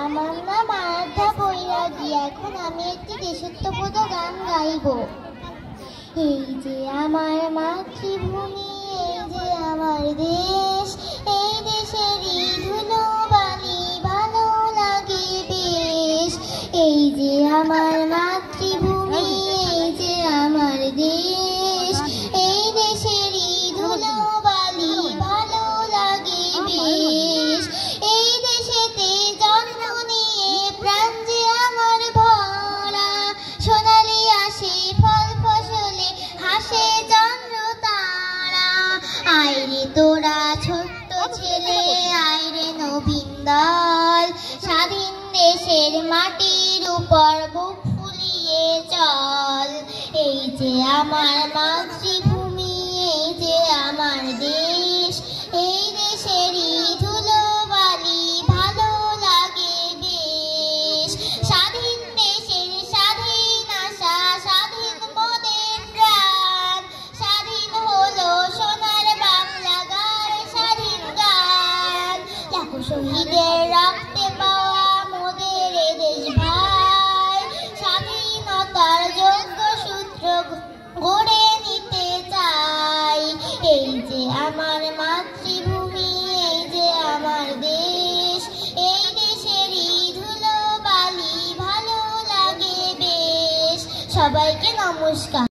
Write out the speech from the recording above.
আমার নাম আরাধ্যা বৈরাগী। এখন আমি একটি দেশাত্মবোধক গান গাইব। এই যে আমার মাতৃভূমি, এই যে আমার দেশ, এই দেশেরই ধুলো বালি ভালো লাগে বেশ। এই যে আমার মাতৃভূমি, এই যে আমার দেশ, এই দেশেরই ধুলো বালি ভালো লাগে বেশ। এই দেশেতে জন্ম নিয়ে প্রাণ যে আমার ভরা, সোনালি আসে ফল ফসলে হাসে চন্দ্র তারা। আইরে তোরা ছোট্ট ছেলে, আইরে নবীন দল, স্বাধীন দেশের মাটির উপর বুক ফুলিয়ে চল। এই যে আমার মাতৃভূমি, এই যে আমার দেশ, এই দেশেরই ধুলো বালি ভালো লাগে বেশ। স্বাধীন দেশের স্বাধীন আশা, স্বাধীন মোদের প্রাণ, স্বাধীন হলো সোনার বাংলা গায় স্বাধীন গান। লাখো শহীদের রক্তে পাওয়া মোদের এদেশ ভাই, স্বাধীনতার যোগ্য সূত্র গড়ে নিতে চাই। এই যে আমার মাতৃভূমি, এই যে আমার দেশ, এই দেশেরই ধুলো বালি ভালো লাগে বেশ। সবাইকে নমস্কার।